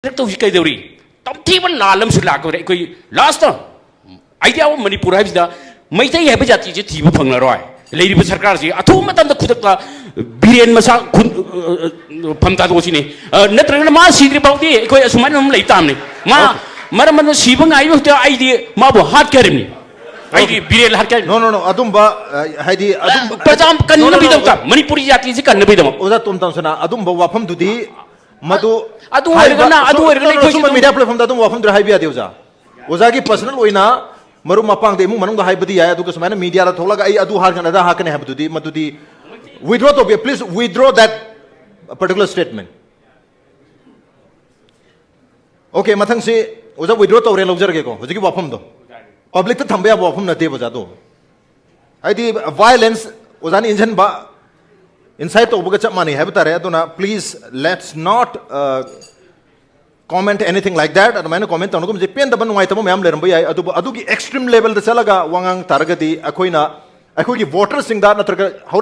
तो कई दौरी तब थी बन लालम से लाकर कोई लास्ट आइडिया वो मणिपुर है बिदा मैथई है जाति जे थीब फंगला रोय लेरिब सरकार जी अथु मतम द खुदक बिरेन मसा फमता दोसिने नत्रगन मा सीग्री बाउदी कोई असुमान हम लई तामने मा मरम मन सीबंग आयु त आईडी मा बो हाथ करमी आईडी बिरेल हाथ कर नो अदुंबा हाइदी अदुम प्रजाम कन्न बिदम का मणिपुरी जाति से कन्न बिदम ओदा तोमसना अदुंबा वाफम दुदी मधु मीडिया प्लेटफॉर्म दा वाफम द्र हाइबिया देउजा ओजा की पर्सनल ओइना मरु मपांग दे मु मनंग हाइबदी याय अदु सुमायना मीडिया दा थोलगा आई अदु हारगन दा हाकने हाबदुदी मदुदी विथड्रॉ तो please withdraw that particular statement okay मथंग से ओजा विथड्रॉ तो रे लौजरगे को होजकी वाफम दो पब्लिक त थंबया वाफम नते बजा दो आइदी वायलेंस ओजानी इंजन बा inside to buga chap mani have tare aduna please let's not comment anything like that and maine comment tanu je pen da ban wai tamo myam leram bai adu ki extreme level da chalaga wangang targadi akoina akoi ki voters sing da natraga